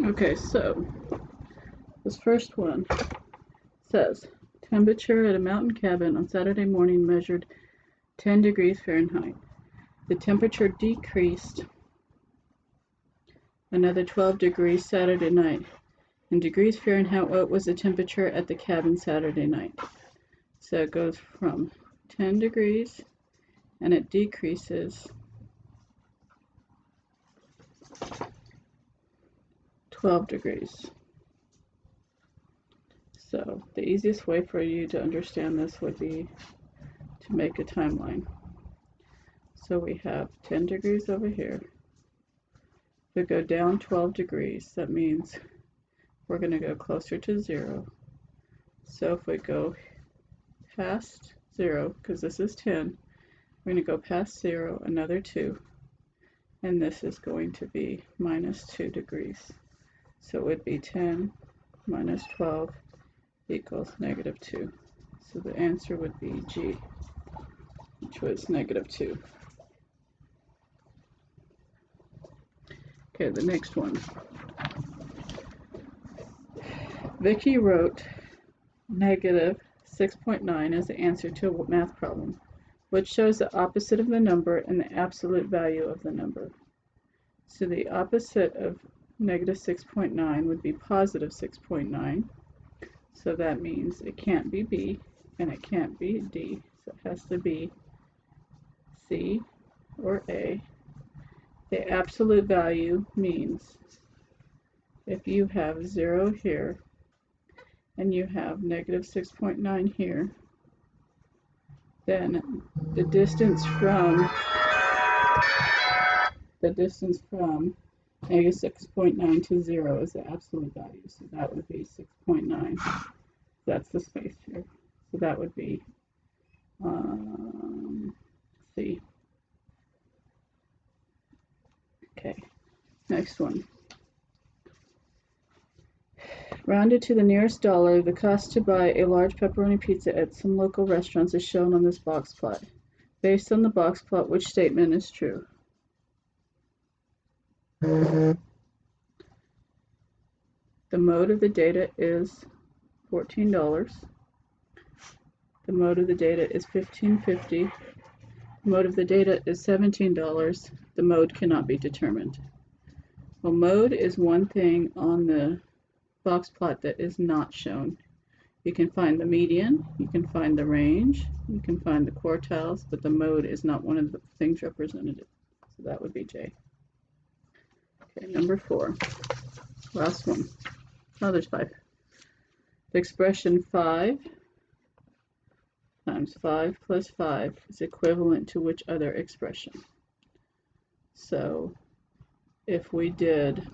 Okay, so this first one says, temperature at a mountain cabin on Saturday morning measured 10 degrees Fahrenheit. The temperature decreased another 12 degrees Saturday night. In degrees Fahrenheit, what was the temperature at the cabin Saturday night? So it goes from 10 degrees and it decreases 12 degrees. So the easiest way for you to understand this would be to make a timeline. So we have 10 degrees over here. If we go down 12 degrees, that means we're going to go closer to 0. So if we go past 0, because this is 10, we're going to go past 0, another 2, and this is going to be minus 2 degrees. So it would be 10 minus 12 equals negative 2. So the answer would be G, which was negative 2. Okay, the next one. Vicky wrote negative 6.9 as the answer to a math problem, which shows the opposite of the number and the absolute value of the number. So the opposite of negative 6.9 would be positive 6.9. So that means it can't be B and it can't be D. So it has to be C or A. The absolute value means if you have 0 here and you have negative 6.9 here, then the distance from negative 6.9 to 0 is the absolute value. So that would be 6.9. That's the space here. So that would be C. Okay, next one. Rounded to the nearest dollar, the cost to buy a large pepperoni pizza at some local restaurants is shown on this box plot. Based on the box plot, which statement is true? The mode of the data is $14. The mode of the data is $15.50. The mode of the data is $17. The mode cannot be determined. Well, mode is one thing on the box plot that is not shown. You can find the median, you can find the range, you can find the quartiles, but the mode is not one of the things represented. So that would be J. Okay, number 4. Last one. Oh, there's 5. The expression 5 times 5 plus 5 is equivalent to which other expression? So if we did,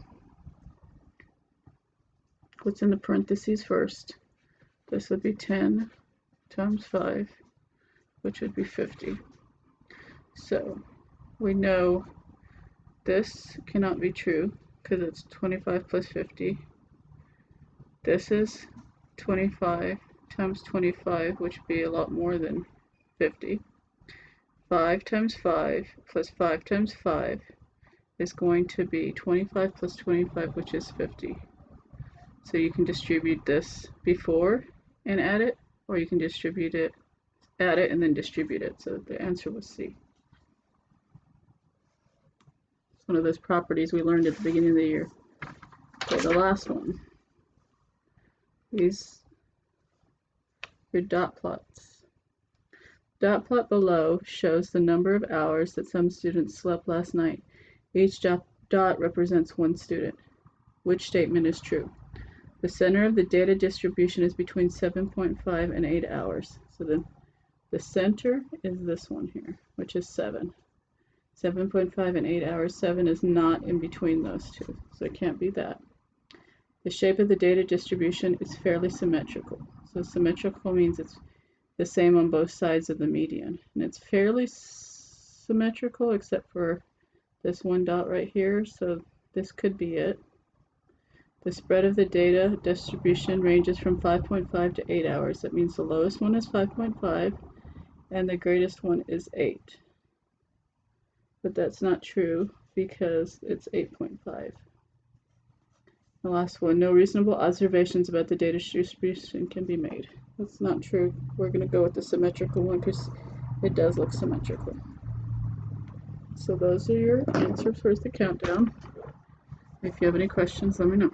what's in the parentheses first? This would be 10 times 5, which would be 50. So we know this cannot be true because it's 25 plus 50. This is 25 times 25, which would be a lot more than 50. 5 times 5 plus 5 times 5 is going to be 25 plus 25, which is 50. So you can distribute this before and add it, or you can distribute it, add it, and then distribute it. So the answer was C. It's one of those properties we learned at the beginning of the year. Okay, the last one. These are dot plots. Dot plot below shows the number of hours that some students slept last night. Each dot represents one student. Which statement is true? The center of the data distribution is between 7.5 and 8 hours. So the center is this one here, which is 7. 7.5 and 8 hours. 7 is not in between those two, so it can't be that. The shape of the data distribution is fairly symmetrical. So symmetrical means it's the same on both sides of the median. And it's fairly symmetrical except for this one dot right here, so this could be it. The spread of the data distribution ranges from 5.5 to 8 hours. That means the lowest one is 5.5 and the greatest one is 8. But that's not true because it's 8.5. The last one, no reasonable observations about the data distribution can be made. That's not true. We're going to go with the symmetrical one because it does look symmetrical. So those are your answers for the countdown. If you have any questions, let me know.